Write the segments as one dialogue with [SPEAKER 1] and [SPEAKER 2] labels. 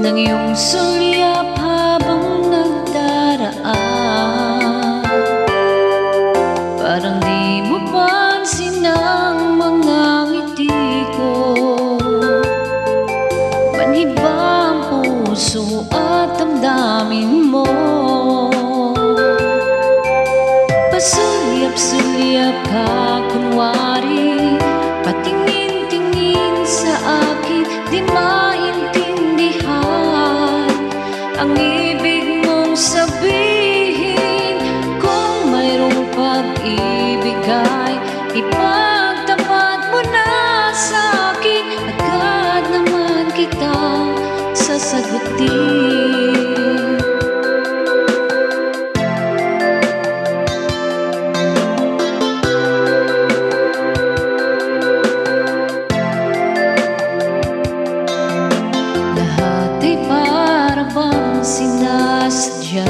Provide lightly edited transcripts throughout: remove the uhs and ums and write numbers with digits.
[SPEAKER 1] ng iyong sulyap habang nagdaraan. Parang di mo pansin ang mga ngiti ko. Manhiba ang puso at damdamin mo. Pasulyap-sulyap ka kunwari, patingin-tingin sa akin, di maintindihan ang ibig mong sabihin. Kung mayroong pag-ibig ay ipagtapat mo na sa akin, agad naman kitang sasagutin. Sinasadya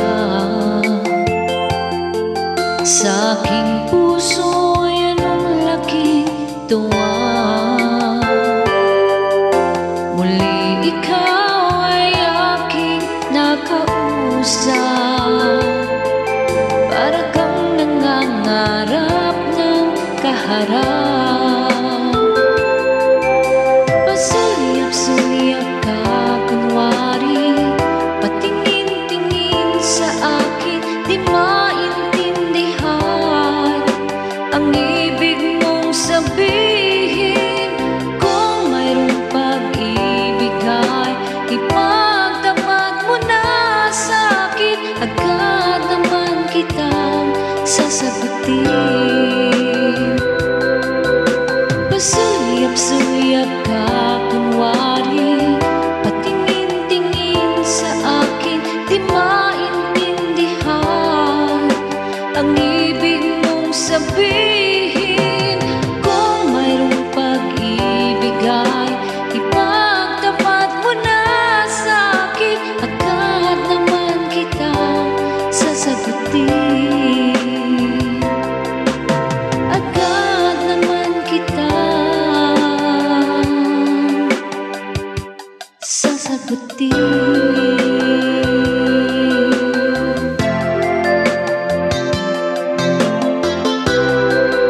[SPEAKER 1] sa aking puso ay anong laking tuwa. Muli ikaw ay aking nakausap, para kang nangangarap ng kaharap. Pasulyap-sulyap ka kunwari, patingin-tingin sa akin, di maintindihan ang ibig mong sabihin. Kung mayroong pag-ibig ay ipagtapat mo na sa akin, agad naman kitang sasagutin. Pasulyap-sulyap ka kunwari, patingin-tingin sa akin, di maintindihan ang ibig mong sabihin. Kung mayroong pag-ibig ay ipagtapat mo na sa akin, agad naman kitang sasagutin. Agad naman kitang sasagutin.